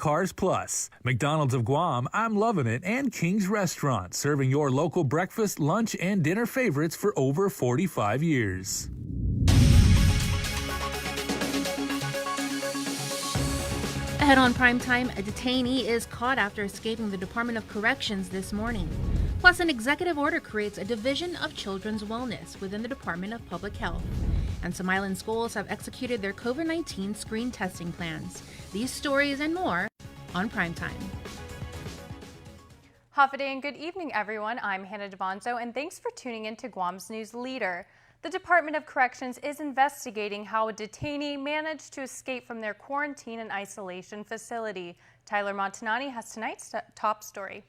Cars Plus. McDonald's of Guam, I'm Loving It, and King's Restaurant, serving your local breakfast, lunch, and dinner favorites for over 45 years. Ahead on Primetime, a detainee is caught after escaping the Department of Corrections this morning. Plus, an executive order creates a division of children's wellness within the Department of Public Health. And some island schools have executed their COVID-19 screen testing plans. These stories and more on Primetime. Hafa and good evening, everyone. I'm Hannah Devonzo, and thanks for tuning in to Guam's News Leader. The Department of Corrections is investigating how a detainee managed to escape from their quarantine and isolation facility. Tyler Montanani has tonight's top story.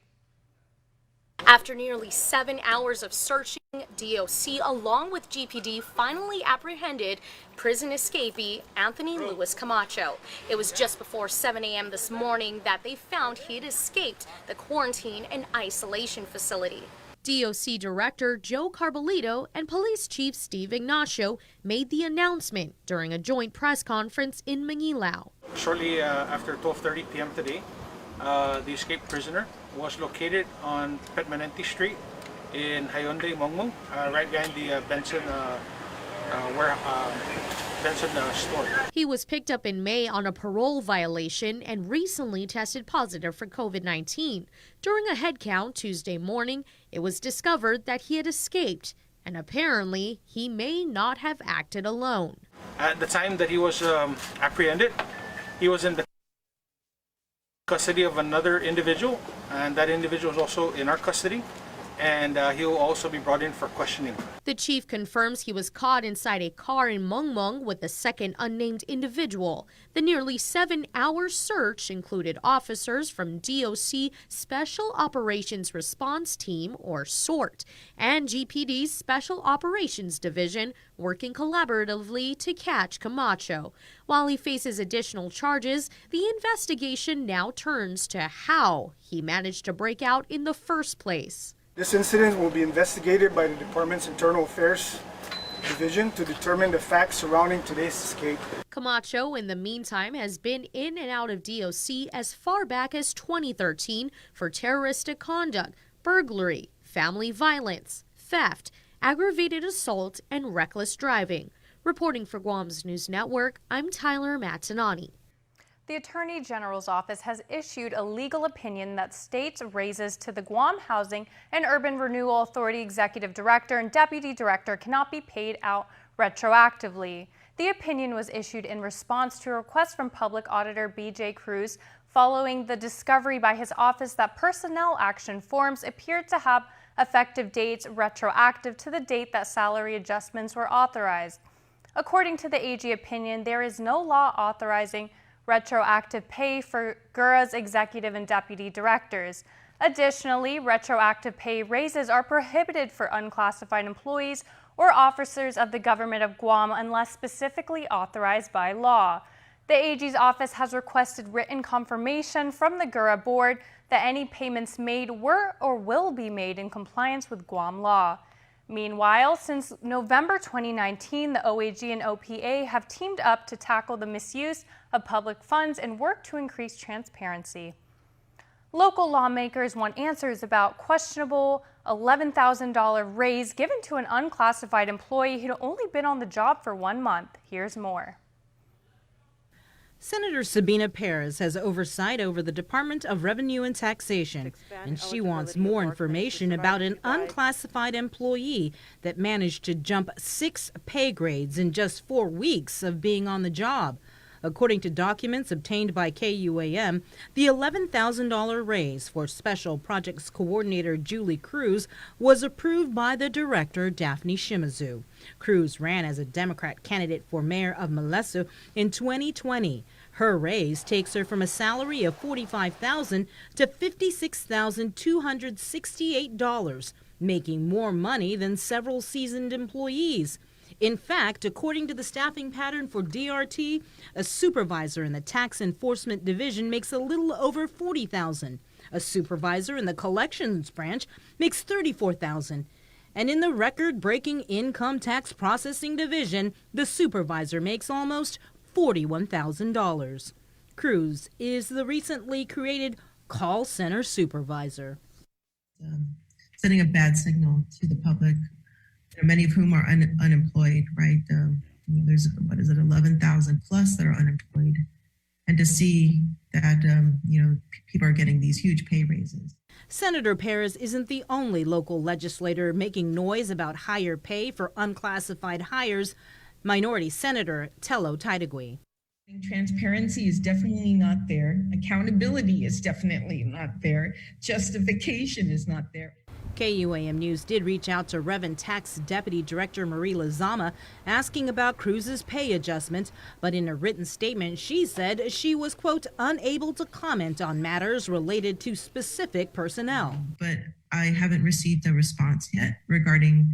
After nearly 7 hours of searching, DOC along with GPD finally apprehended prison escapee Anthony Luis Camacho. It was just before 7 a.m. this morning that they found he had escaped the quarantine and isolation facility. DOC Director Joe Carbolito and Police Chief Steve Ignacio made the announcement during a joint press conference in Manilao. Shortly after 12:30 p.m. today, the escaped prisoner was located on Petmanenti Street in Hyundai, Mongmong, right behind the Benson store. He was picked up in May on a parole violation and recently tested positive for COVID-19. During a head count Tuesday morning, it was discovered that he had escaped, and apparently he may not have acted alone. At the time that he was apprehended, he was in the custody of another individual, and that individual is also in our custody, and he will also be brought in for questioning. The chief confirms he was caught inside a car in Mongmong with a second unnamed individual. The nearly 7-hour search included officers from DOC Special Operations Response Team, or SORT, and GPD's Special Operations Division, working collaboratively to catch Camacho. While he faces additional charges, the investigation now turns to how he managed to break out in the first place. This incident will be investigated by the Department's Internal Affairs Division to determine the facts surrounding today's escape. Camacho, in the meantime, has been in and out of DOC as far back as 2013 for terroristic conduct, burglary, family violence, theft, aggravated assault, and reckless driving. Reporting for Guam's News Network, I'm Tyler Matanani. The Attorney General's office has issued a legal opinion that states raises to the Guam Housing and Urban Renewal Authority Executive Director and Deputy Director cannot be paid out retroactively. The opinion was issued in response to a request from Public Auditor B.J. Cruz following the discovery by his office that personnel action forms appeared to have effective dates retroactive to the date that salary adjustments were authorized. According to the AG opinion, there is no law authorizing retroactive pay for GURA's executive and deputy directors. Additionally, retroactive pay raises are prohibited for unclassified employees or officers of the government of Guam unless specifically authorized by law. The AG's office has requested written confirmation from the GURA board that any payments made were or will be made in compliance with Guam law. Meanwhile, since November 2019, the OAG and OPA have teamed up to tackle the misuse of public funds and work to increase transparency. Local lawmakers want answers about questionable $11,000 raise given to an unclassified employee who'd only been on the job for 1 month. Here's more. Senator Sabina Perez has oversight over the Department of Revenue and Taxation, and she wants more information about an unclassified employee that managed to jump 6 pay grades in just 4 weeks of being on the job. According to documents obtained by KUAM, the $11,000 raise for Special Projects Coordinator Julie Cruz was approved by the director, Daphne Shimazu. Cruz ran as a Democrat candidate for mayor of Molesu in 2020. Her raise takes her from a salary of $45,000 to $56,268, making more money than several seasoned employees. In fact, according to the staffing pattern for DRT, a supervisor in the Tax Enforcement Division makes a little over $40,000. A supervisor in the Collections Branch makes $34,000. And in the record-breaking Income Tax Processing Division, the supervisor makes almost $41,000. Cruz is the recently created call center supervisor. Sending a bad signal to the public, many of whom are unemployed, right? There's, 11,000 plus that are unemployed. And to see that, people are getting these huge pay raises. Senator Perez isn't the only local legislator making noise about higher pay for unclassified hires. Minority Senator Tello Taitagui. Transparency is definitely not there. Accountability is definitely not there. Justification is not there. KUAM News did reach out to Revenue Tax Deputy Director Marie Lazama asking about Cruz's pay adjustment, but in a written statement, she said she was, quote, unable to comment on matters related to specific personnel. But I haven't received a response yet regarding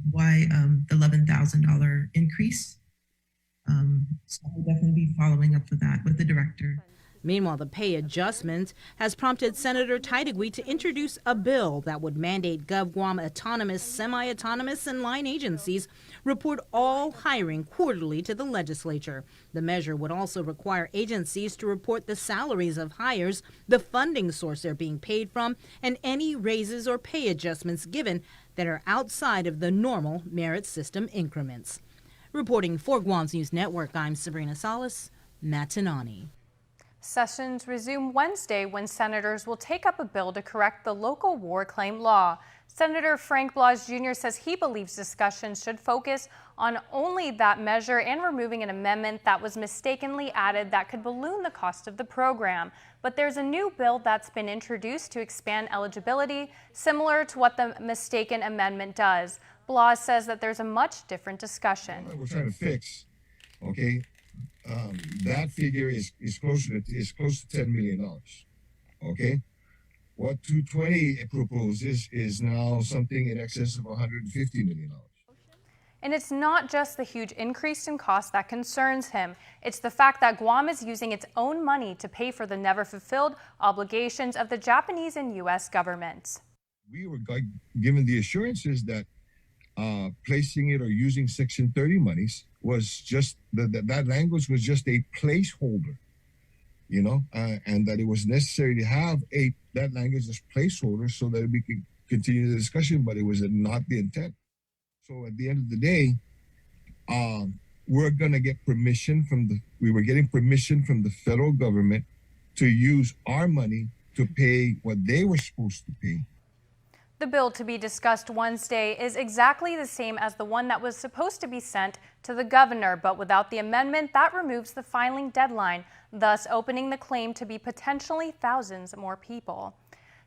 why the $11,000 increase. So I'll definitely be following up with that with the director. Meanwhile, the pay adjustment has prompted Senator Taitagui to introduce a bill that would mandate Guam autonomous, semi-autonomous, and line agencies report all hiring quarterly to the legislature. The measure would also require agencies to report the salaries of hires, the funding source they're being paid from, and any raises or pay adjustments given that are outside of the normal merit system increments. Reporting for Guam's News Network, I'm Sabrina Salas, Matinani. Sessions resume Wednesday when senators will take up a bill to correct the local war claim law. Senator Frank Blas Jr. says he believes discussions should focus on only that measure and removing an amendment that was mistakenly added that could balloon the cost of the program. But there's a new bill that's been introduced to expand eligibility, similar to what the mistaken amendment does. Blas says that there's a much different discussion. We're trying to fix, okay? That figure is close to $10 million. Okay, what 220 proposes is now something in excess of $150 million. And it's not just the huge increase in cost that concerns him. It's the fact that Guam is using its own money to pay for the never fulfilled obligations of the Japanese and U.S. governments. We were given the assurances that placing it or using Section 30 monies was just that language was just a placeholder, and that it was necessary to have that language as placeholder so that we could continue the discussion, but it was not the intent. So at the end of the day, we're going to get permission we were getting permission from the federal government to use our money to pay what they were supposed to pay. The bill to be discussed Wednesday is exactly the same as the one that was supposed to be sent to the governor, but without the amendment that removes the filing deadline, thus opening the claim to be potentially thousands more people.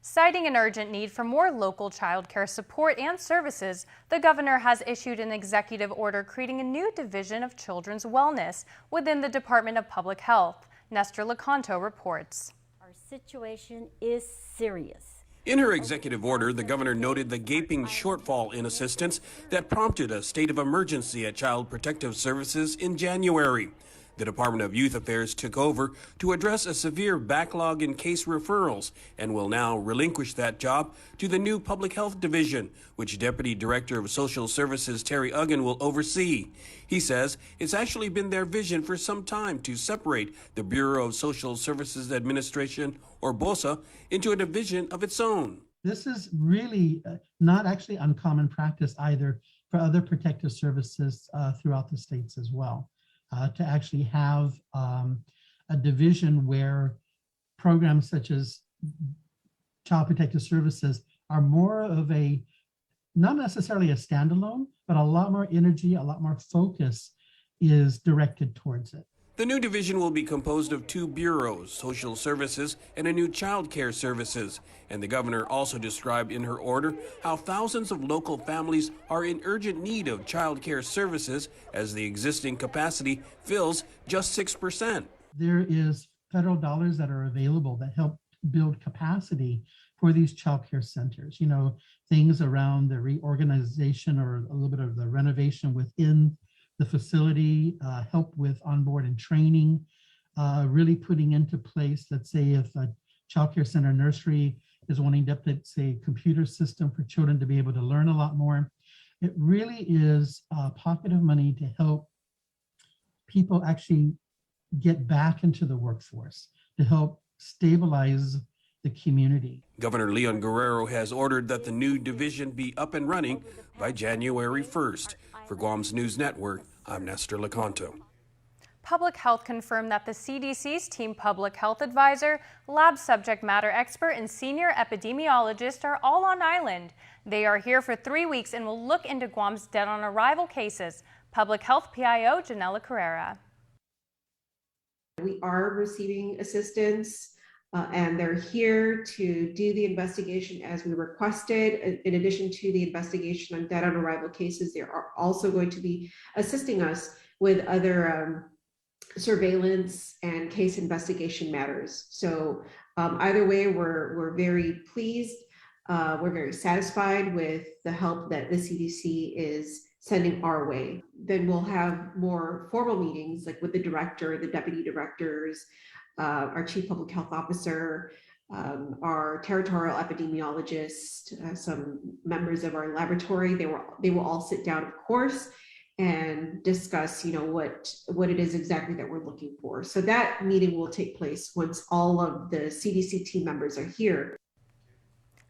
Citing an urgent need for more local child care support and services, the governor has issued an executive order creating a new division of children's wellness within the Department of Public Health. Nestor Lecanto reports. Our situation is serious. In her executive order, the governor noted the gaping shortfall in assistance that prompted a state of emergency at Child Protective Services in January. The Department of Youth Affairs took over to address a severe backlog in case referrals and will now relinquish that job to the new Public Health Division, which Deputy Director of Social Services Terry Uggan will oversee. He says it's actually been their vision for some time to separate the Bureau of Social Services Administration, or BOSA, into a division of its own. This is really not actually uncommon practice either for other protective services throughout the states as well. To actually have a division where programs such as Child Protective Services are more of not necessarily a standalone, but a lot more energy, a lot more focus is directed towards it. The new division will be composed of 2 bureaus, Social Services and a new Child Care Services. And the governor also described in her order how thousands of local families are in urgent need of child care services as the existing capacity fills just 6%. There is federal dollars that are available that help build capacity for these child care centers. Things around the reorganization or a little bit of the renovation within the facility, help with onboard and training, really putting into place, let's say if a child care center nursery is wanting to update, say, a computer system for children to be able to learn a lot more. It really is a pocket of money to help people actually get back into the workforce, to help stabilize the community. Governor Leon Guerrero has ordered that the new division be up and running by January 1st. For Guam's News Network, I'm Nestor Lecanto. Public Health confirmed that the CDC's team public health advisor, lab subject matter expert, and senior epidemiologist are all on island. They are here for 3 weeks and will look into Guam's dead on arrival cases. Public Health PIO Janela Carrera. We are receiving assistance and they're here to do the investigation as we requested. In addition to the investigation on dead on arrival cases, they are also going to be assisting us with other surveillance and case investigation matters. So either way, we're very pleased. We're very satisfied with the help that the CDC is sending our way. Then we'll have more formal meetings, like with the director, the deputy directors, our chief public health officer, our territorial epidemiologist, some members of our laboratory. They will all sit down, of course, and discuss, what it is exactly that we're looking for. So that meeting will take place once all of the CDC team members are here.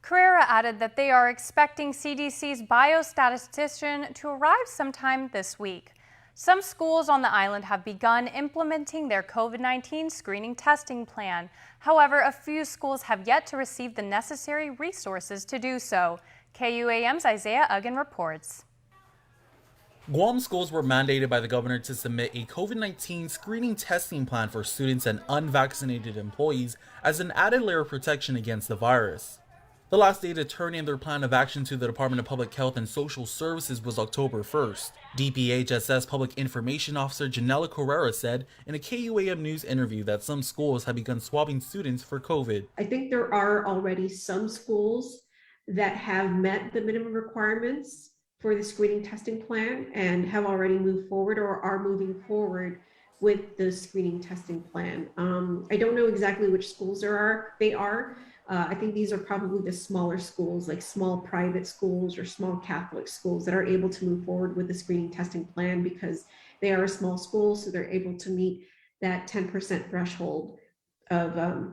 Carrera added that they are expecting CDC's biostatistician to arrive sometime this week. Some schools on the island have begun implementing their COVID-19 screening testing plan. However, a few schools have yet to receive the necessary resources to do so. KUAM's Isaiah Uggan reports. Guam schools were mandated by the governor to submit a COVID-19 screening testing plan for students and unvaccinated employees as an added layer of protection against the virus. The last day to turn in their plan of action to the Department of Public Health and Social Services was October 1st. DPHSS Public Information Officer Janela Carrera said in a KUAM News interview that some schools have begun swabbing students for COVID. I think there are already some schools that have met the minimum requirements for the screening testing plan and have already moved forward or are moving forward with the screening testing plan. I don't know exactly which schools they are. I think these are probably the smaller schools, like small private schools or small Catholic schools that are able to move forward with the screening testing plan because they are small schools, so they're able to meet that 10% threshold of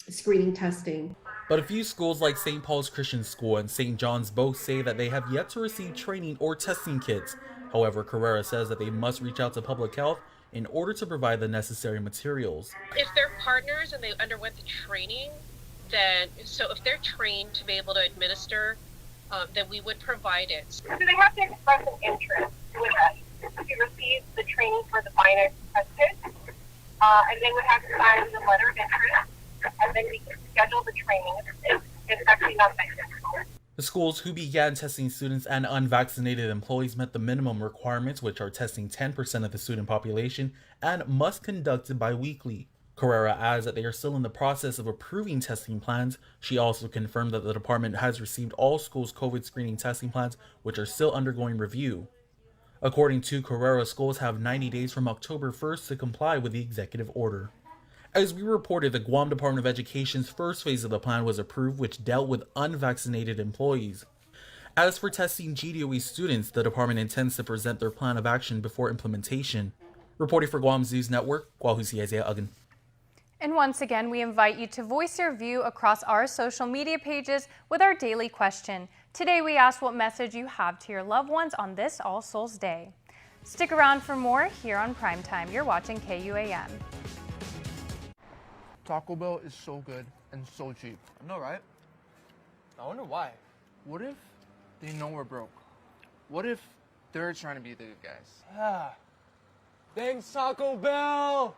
screening testing. But a few schools like St. Paul's Christian School and St. John's both say that they have yet to receive training or testing kits. However, Carrera says that they must reach out to public health in order to provide the necessary materials. If they're partners and they underwent the training, so if they're trained to be able to administer, then we would provide it. So they have to express an interest with us to receive the training for the finite tested, and they would have to sign the letter of interest, and then we can schedule the training. It's actually not that difficult. The schools who began testing students and unvaccinated employees met the minimum requirements, which are testing 10% of the student population and must conduct it bi-weekly. Carrera adds that they are still in the process of approving testing plans. She also confirmed that the department has received all schools' COVID screening testing plans, which are still undergoing review. According to Carrera, schools have 90 days from October 1st to comply with the executive order. As we reported, the Guam Department of Education's first phase of the plan was approved, which dealt with unvaccinated employees. As for testing GDOE students, the department intends to present their plan of action before implementation. Reporting for Guam's News Network, Guahusi Isaiah Uggan. And once again, we invite you to voice your view across our social media pages with our daily question. Today, we ask what message you have to your loved ones on this All Souls Day. Stick around for more here on Primetime. You're watching KUAM. Taco Bell is so good and so cheap. I know, right? I wonder why. What if they know we're broke? What if they're trying to be the good guys? Ah. Thanks, Taco Bell!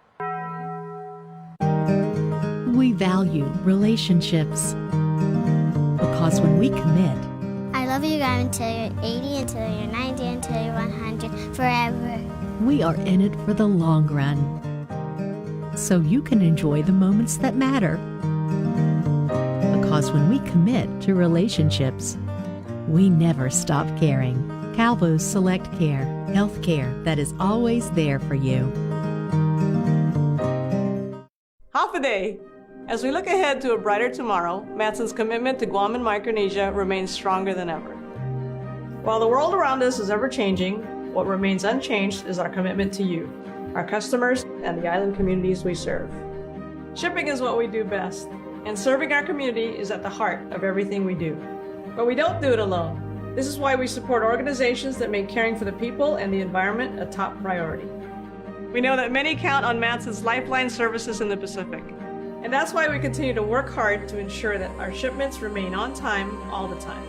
We value relationships because when we commit, I love you guys until you're 80, until you're 90, until you're 100, forever. We are in it for the long run, so you can enjoy the moments that matter. Because when we commit to relationships, we never stop caring. Calvo's Select Care, health care that is always there for you. Half a day. As we look ahead to a brighter tomorrow, Matson's commitment to Guam and Micronesia remains stronger than ever. While the world around us is ever changing, what remains unchanged is our commitment to you, our customers, and the island communities we serve. Shipping is what we do best, and serving our community is at the heart of everything we do. But we don't do it alone. This is why we support organizations that make caring for the people and the environment a top priority. We know that many count on Matson's lifeline services in the Pacific, and that's why we continue to work hard to ensure that our shipments remain on time all the time.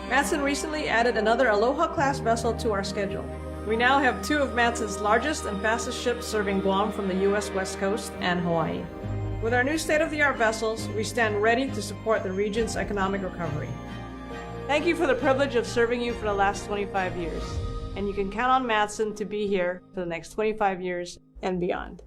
Matson recently added another Aloha-class vessel to our schedule. We now have 2 of Matson's largest and fastest ships serving Guam from the U.S. West Coast and Hawaii. With our new state-of-the-art vessels, we stand ready to support the region's economic recovery. Thank you for the privilege of serving you for the last 25 years, and you can count on Matson to be here for the next 25 years and beyond.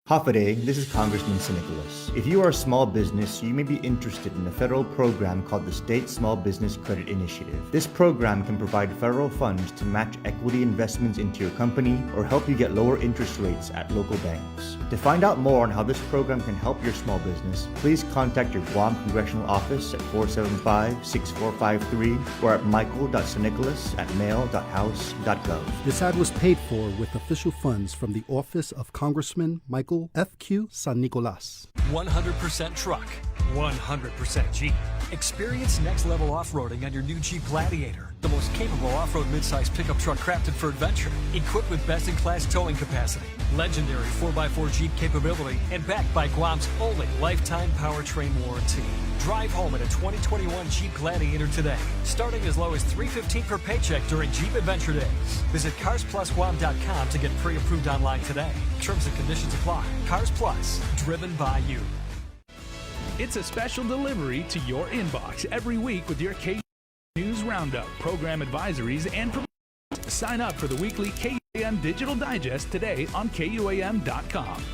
Hafaday, this is Congressman Nicholas. If you are a small business, you may be interested in a federal program called the State Small Business Credit Initiative. This program can provide federal funds to match equity investments into your company or help you get lower interest rates at local banks. To find out more on how this program can help your small business, please contact your Guam Congressional Office at 475-6453 or at michael.sanicolas@mail.house.gov. This ad was paid for with official funds from the Office of Congressman Michael F.Q. San Nicolas. 100% truck, 100% Jeep. Experience next-level off-roading on your new Jeep Gladiator, the most capable off-road midsize pickup truck crafted for adventure, equipped with best-in-class towing capacity, legendary 4x4 Jeep capability, and backed by Guam's only lifetime powertrain warranty. Drive home in a 2021 Jeep Gladiator today, starting as low as $315 per paycheck during Jeep Adventure Days. Visit CarsPlusGuam.com to get pre-approved online today. Terms and conditions apply. Cars Plus, driven by you. It's a special delivery to your inbox every week with your KUAM News Roundup, program advisories, and promotions. Sign up for the weekly KUAM Digital Digest today on KUAM.com.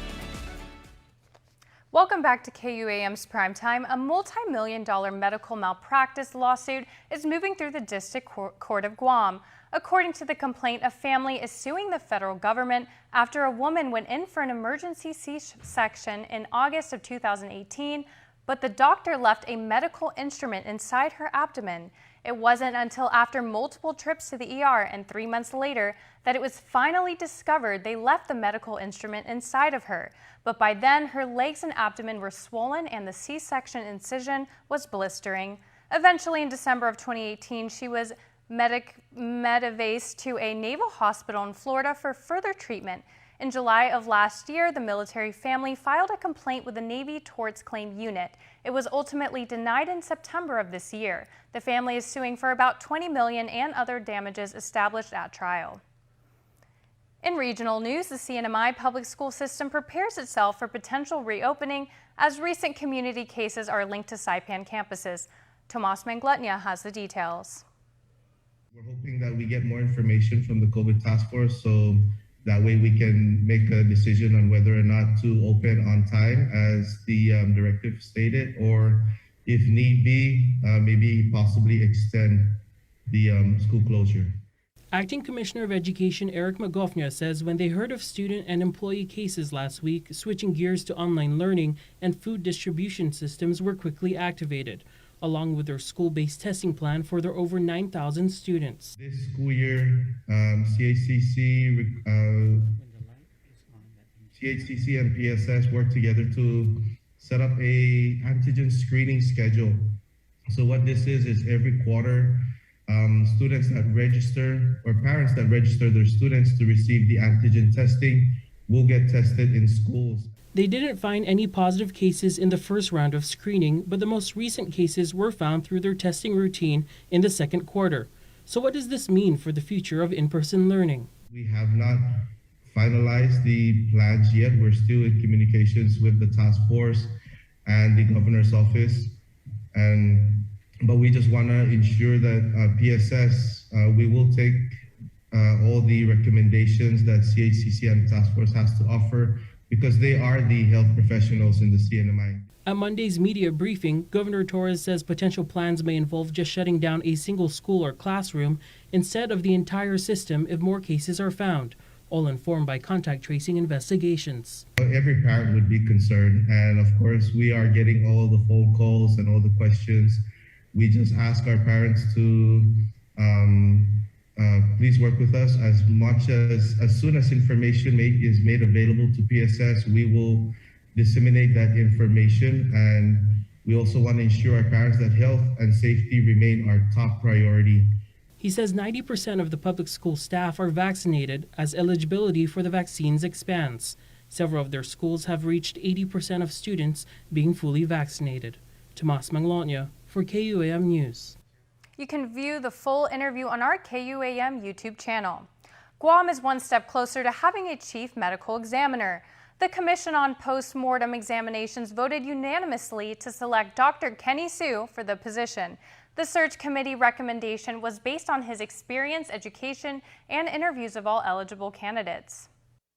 Welcome back to KUAM's Primetime. A multi-million-dollar medical malpractice lawsuit is moving through the District Court of Guam. According to the complaint, a family is suing the federal government after a woman went in for an emergency C-section in August of 2018, but the doctor left a medical instrument inside her abdomen. It wasn't until after multiple trips to the ER and 3 months later that it was finally discovered they left the medical instrument inside of her. But by then, her legs and abdomen were swollen and the C-section incision was blistering. Eventually, in December of 2018, she was medevaced to a naval hospital in Florida for further treatment. In July of last year, the military family filed a complaint with the Navy Torts Claim Unit. It was ultimately denied in September of this year. The family is suing for about $20 million and other damages established at trial. In regional news, the CNMI public school system prepares itself for potential reopening as recent community cases are linked to Saipan campuses. Tomas Manglutnia has the details. We're hoping that we get more information from the COVID task force so that way we can make a decision on whether or not to open on time as the directive stated, or if need be, maybe possibly extend the school closure. Acting Commissioner of Education Eric McGoffner says when they heard of student and employee cases last week, switching gears to online learning and food distribution systems were quickly activated, along with their school-based testing plan for their over 9,000 students. This school year, CHCC and PSS worked together to set up a antigen screening schedule. So what this is every quarter, students that register or parents that register their students to receive the antigen testing will get tested in schools. They didn't find any positive cases in the first round of screening, but the most recent cases were found through their testing routine in the second quarter. So what does this mean for the future of in-person learning? We have not finalized the plans yet. We're still in communications with the task force and the governor's office. But we just want to ensure that PSS, we will take all the recommendations that CHCC and the task force has to offer, because they are the health professionals in the CNMI. At Monday's media briefing, Governor Torres says potential plans may involve just shutting down a single school or classroom instead of the entire system if more cases are found, all informed by contact tracing investigations. Every parent would be concerned, and of course we are getting all the phone calls and all the questions. We just ask our parents to please work with us as soon as information is made available to PSS, we will disseminate that information. And we also want to ensure our parents that health and safety remain our top priority. He says 90% of the public school staff are vaccinated as eligibility for the vaccines expands. Several of their schools have reached 80% of students being fully vaccinated. Tomas Manglona for KUAM News. You can view the full interview on our KUAM YouTube channel. Guam is one step closer to having a chief medical examiner. The Commission on Post-Mortem Examinations voted unanimously to select Dr. Kenny Sue for the position. The search committee recommendation was based on his experience, education, and interviews of all eligible candidates.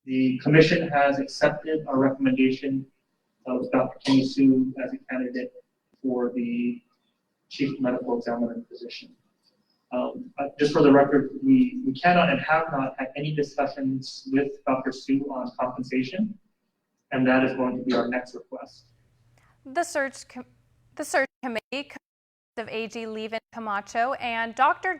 The Commission has accepted our recommendation of Dr. Kenny Sue as a candidate for the Chief Medical Examiner position. Just for the record, we cannot and have not had any discussions with Dr. Sue on compensation, and that is going to be our next request. The search committee of AG Levin Camacho and Dr.